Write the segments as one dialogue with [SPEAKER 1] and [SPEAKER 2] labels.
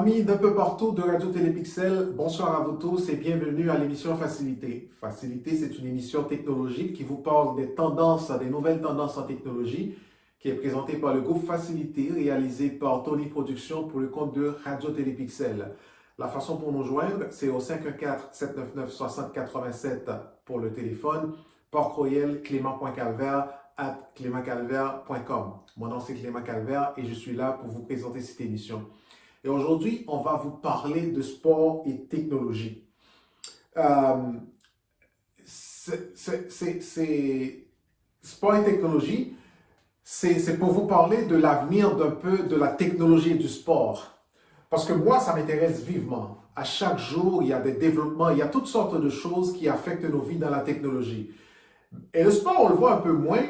[SPEAKER 1] Amis d'un peu partout de Radio Télépixel, bonsoir à vous tous et bienvenue à l'émission Facilité. Facilité, c'est une émission technologique qui vous parle des tendances, des nouvelles tendances en technologie, qui est présentée par le groupe Facilité, réalisé par Tony Productions pour le compte de Radio Télépixel. La façon pour nous joindre, c'est au 514-799-6087 pour le téléphone, par courriel clément.calvaire@clémentcalvaire.com. Mon nom c'est Clément Calvaire et je suis là pour vous présenter cette émission. Et aujourd'hui, on va vous parler de sport et technologie. Sport et technologie, c'est pour vous parler de l'avenir d'un peu de la technologie et du sport. Parce que moi, ça m'intéresse vivement. À chaque jour, il y a des développements, il y a toutes sortes de choses qui affectent nos vies dans la technologie. Et le sport, on le voit un peu moins,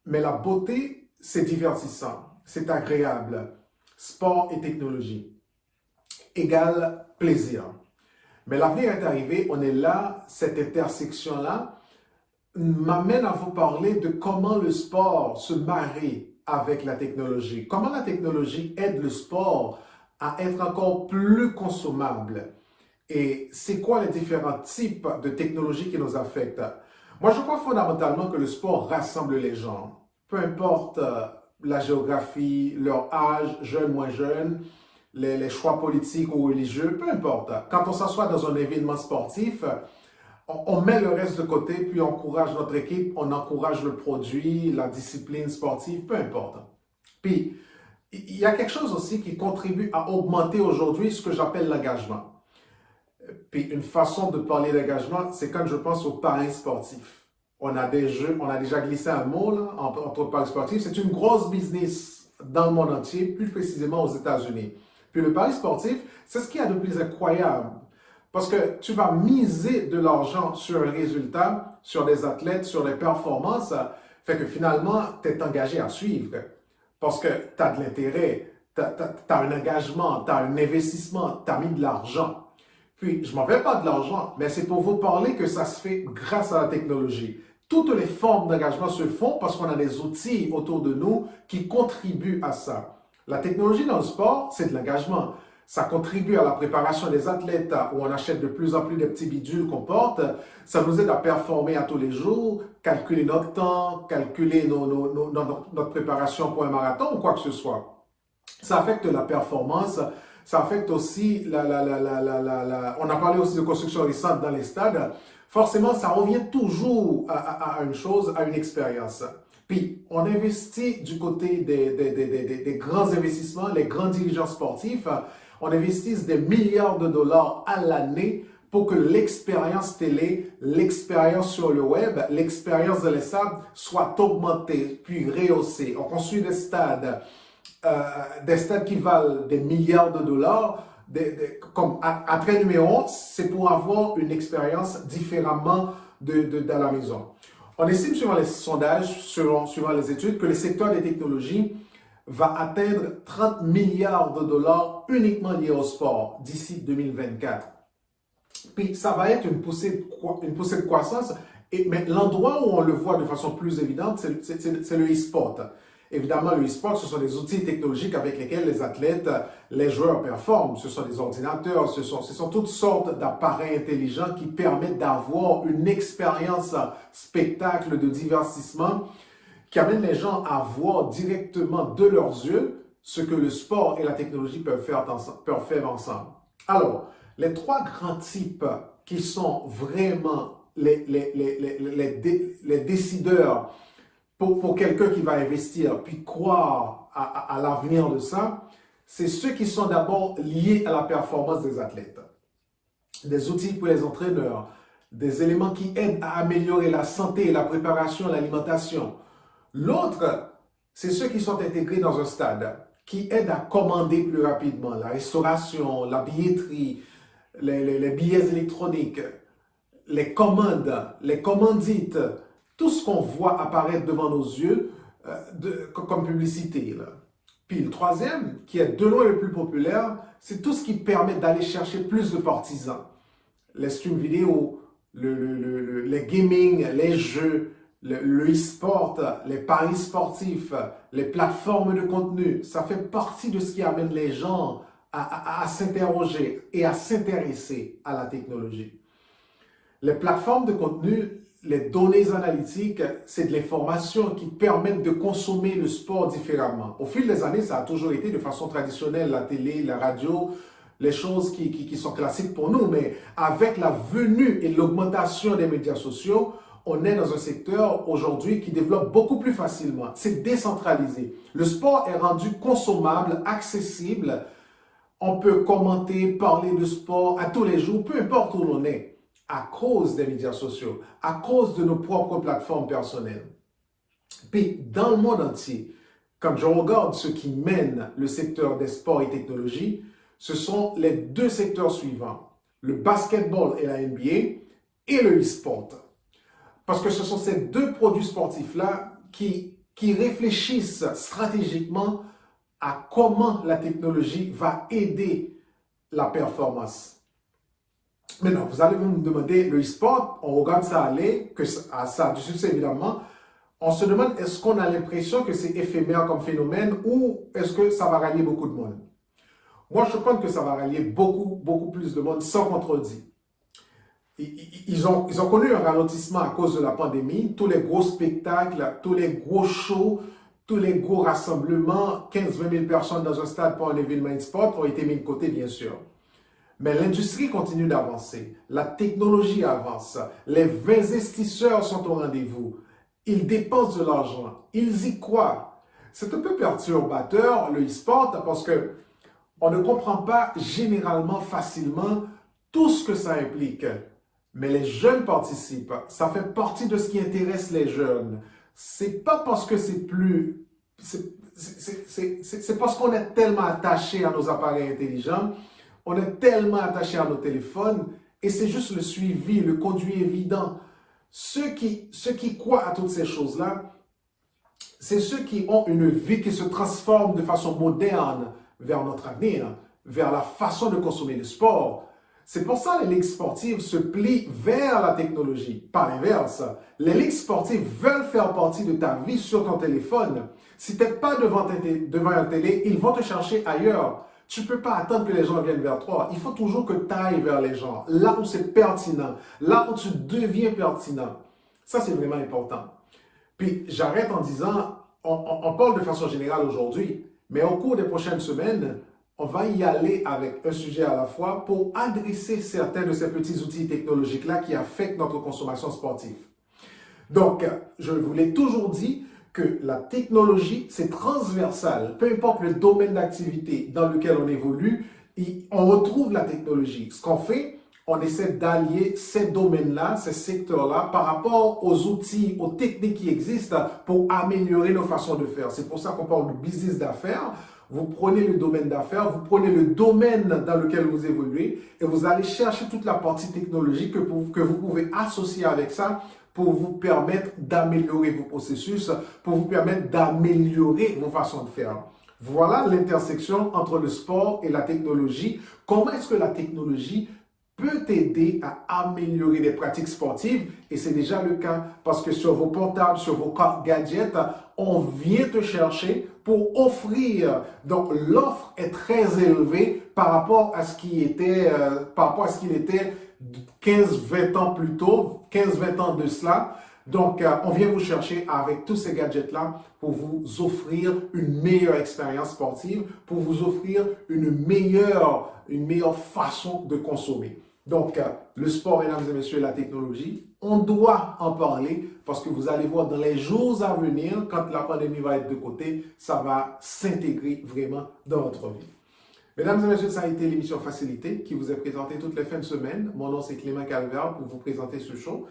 [SPEAKER 1] mais la beauté, c'est divertissant, c'est agréable. Sport et technologie égale plaisir. Mais l'avenir est arrivé, on est là, cette intersection-là m'amène à vous parler de comment le sport se marie avec la technologie. Comment la technologie aide le sport à être encore plus consommable. Et c'est quoi les différents types de technologies qui nous affectent? Moi, je crois fondamentalement que le sport rassemble les gens. Peu importe la géographie, leur âge, jeune, moins jeune, les choix politiques ou religieux, peu importe. Quand on s'assoit dans un événement sportif, on met le reste de côté, puis on encourage notre équipe, on encourage le produit, la discipline sportive, peu importe. Puis, il y a quelque chose aussi qui contribue à augmenter aujourd'hui ce que j'appelle l'engagement. Puis, une façon de parler d'engagement, c'est quand je pense aux paris sportifs. On a déjà glissé un mot là, entre paris sportifs. C'est une grosse business dans le monde entier, plus précisément aux États-Unis. Puis le pari sportif, c'est ce qu'il y a de plus incroyable. Parce que tu vas miser de l'argent sur un résultat, sur des athlètes, sur des performances, fait que finalement, tu es engagé à suivre. Parce que tu as de l'intérêt, tu as un engagement, tu as un investissement, tu as mis de l'argent. Puis, je m'en vais pas de l'argent, mais c'est pour vous parler que ça se fait grâce à la technologie. Toutes les formes d'engagement se font parce qu'on a des outils autour de nous qui contribuent à ça. La technologie dans le sport, c'est de l'engagement. Ça contribue à la préparation des athlètes où on achète de plus en plus de petits bidules qu'on porte. Ça nous aide à performer à tous les jours, calculer notre temps, calculer notre préparation pour un marathon ou quoi que ce soit. Ça affecte la performance. Ça affecte aussi on a parlé aussi de construction récente dans les stades. Forcément, ça revient toujours à une chose, à une expérience. Puis, on investit du côté des grands investissements, les grands dirigeants sportifs, on investit des milliards de dollars à l'année pour que l'expérience télé, l'expérience sur le web, l'expérience dans les stades soit augmentée, puis rehaussée. On construit des stades qui valent des milliards de dollars. Comme attrait numéro 1, c'est pour avoir une expérience différemment dans la maison. On estime, suivant les sondages, suivant les études, que le secteur des technologies va atteindre 30 milliards de dollars uniquement liés au sport d'ici 2024. Puis ça va être une poussée de croissance, mais l'endroit où on le voit de façon plus évidente, c'est le e-sport. Évidemment, le e-sport, ce sont des outils technologiques avec lesquels les athlètes, les joueurs performent. Ce sont des ordinateurs, ce sont toutes sortes d'appareils intelligents qui permettent d'avoir une expérience spectacle de divertissement qui amène les gens à voir directement de leurs yeux ce que le sport et la technologie peuvent faire ensemble. Alors, les trois grands types qui sont vraiment les décideurs pour quelqu'un qui va investir puis croire à l'avenir de ça, c'est ceux qui sont d'abord liés à la performance des athlètes. Des outils pour les entraîneurs, des éléments qui aident à améliorer la santé, la préparation, l'alimentation. L'autre, c'est ceux qui sont intégrés dans un stade, qui aident à commander plus rapidement, la restauration, la billetterie, les billets électroniques, les commandes, les commandites, tout ce qu'on voit apparaître devant nos yeux comme publicité. Là. Puis le troisième, qui est de loin le plus populaire, c'est tout ce qui permet d'aller chercher plus de partisans. Les streams vidéo, les gaming, les jeux, le e-sport, les paris sportifs, les plateformes de contenu, ça fait partie de ce qui amène les gens à s'interroger et à s'intéresser à la technologie. Les plateformes de contenu, les données analytiques, c'est de l'information qui permettent de consommer le sport différemment. Au fil des années, ça a toujours été de façon traditionnelle, la télé, la radio, les choses qui sont classiques pour nous. Mais avec la venue et l'augmentation des médias sociaux, on est dans un secteur aujourd'hui qui développe beaucoup plus facilement. C'est décentralisé. Le sport est rendu consommable, accessible. On peut commenter, parler de sport à tous les jours, peu importe où l'on est, à cause des médias sociaux, à cause de nos propres plateformes personnelles. Puis, dans le monde entier, quand je regarde ce qui mène le secteur des sports et technologies, ce sont les deux secteurs suivants, le basketball et la NBA et le e-sport. Parce que ce sont ces deux produits sportifs-là qui réfléchissent stratégiquement à comment la technologie va aider la performance. Maintenant, vous allez me demander, le e-sport, on regarde ça aller, que ça a du succès évidemment. On se demande, est-ce qu'on a l'impression que c'est éphémère comme phénomène ou est-ce que ça va rallier beaucoup de monde? Moi, je pense que ça va rallier beaucoup plus de monde sans contredit. Ils ont connu un ralentissement à cause de la pandémie. Tous les gros spectacles, tous les gros shows, tous les gros rassemblements, 15-20 000 personnes dans un stade pour un événement e-sport ont été mis de côté, bien sûr. Mais l'industrie continue d'avancer, la technologie avance, les investisseurs sont au rendez-vous, ils dépensent de l'argent, ils y croient. C'est un peu perturbateur le e-sport parce que on ne comprend pas généralement facilement tout ce que ça implique. Mais les jeunes participent, ça fait partie de ce qui intéresse les jeunes. C'est pas parce que c'est plus... C'est parce qu'on est tellement attaché à nos appareils intelligents. On est tellement attaché à nos téléphones et c'est juste le suivi, le conduit évident. Ceux qui croient à toutes ces choses-là, c'est ceux qui ont une vie qui se transforme de façon moderne vers notre avenir, vers la façon de consommer le sport. C'est pour ça que les ligues sportives se plient vers la technologie, pas l'inverse. Les ligues sportives veulent faire partie de ta vie sur ton téléphone. Si tu n'es pas devant un télé, ils vont te chercher ailleurs. Tu ne peux pas attendre que les gens viennent vers toi. Il faut toujours que tu ailles vers les gens, là où c'est pertinent, là où tu deviens pertinent. Ça, c'est vraiment important. Puis, j'arrête en disant, on parle de façon générale aujourd'hui, mais au cours des prochaines semaines, on va y aller avec un sujet à la fois pour adresser certains de ces petits outils technologiques-là qui affectent notre consommation sportive. Donc, je vous l'ai toujours dit, que la technologie, c'est transversal. Peu importe le domaine d'activité dans lequel on évolue, on retrouve la technologie. Ce qu'on fait, on essaie d'allier ces domaines-là, ces secteurs-là, par rapport aux outils, aux techniques qui existent pour améliorer nos façons de faire. C'est pour ça qu'on parle de business d'affaires. Vous prenez le domaine d'affaires, vous prenez le domaine dans lequel vous évoluez et vous allez chercher toute la partie technologique que vous pouvez associer avec ça pour vous permettre d'améliorer vos processus, pour vous permettre d'améliorer vos façons de faire. Voilà l'intersection entre le sport et la technologie. Comment est-ce que la technologie peut t'aider à améliorer les pratiques sportives? Et c'est déjà le cas parce que sur vos portables, sur vos gadgets, on vient te chercher pour offrir. Donc, l'offre est très élevée par rapport à ce qu'il était 15-20 ans plus tôt, 15-20 ans de cela. Donc, on vient vous chercher avec tous ces gadgets-là pour vous offrir une meilleure expérience sportive, pour vous offrir une meilleure façon de consommer. Donc, le sport, mesdames et messieurs, la technologie, on doit en parler parce que vous allez voir dans les jours à venir, quand la pandémie va être de côté, ça va s'intégrer vraiment dans votre vie. Mesdames et messieurs, ça a été l'émission Facilité qui vous est présentée toutes les fins de semaine. Mon nom, c'est Clément Calvert pour vous présenter ce show.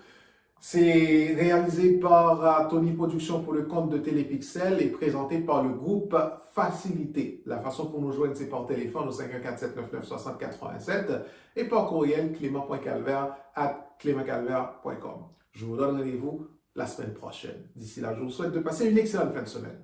[SPEAKER 1] C'est réalisé par Tony Productions pour le compte de Télépixel et présenté par le groupe Facilité. La façon pour nous joindre, c'est par téléphone au 514-799-6087 et par courriel clément.calvert@clémentcalvert.com. Je vous donne rendez-vous la semaine prochaine. D'ici là, je vous souhaite de passer une excellente fin de semaine.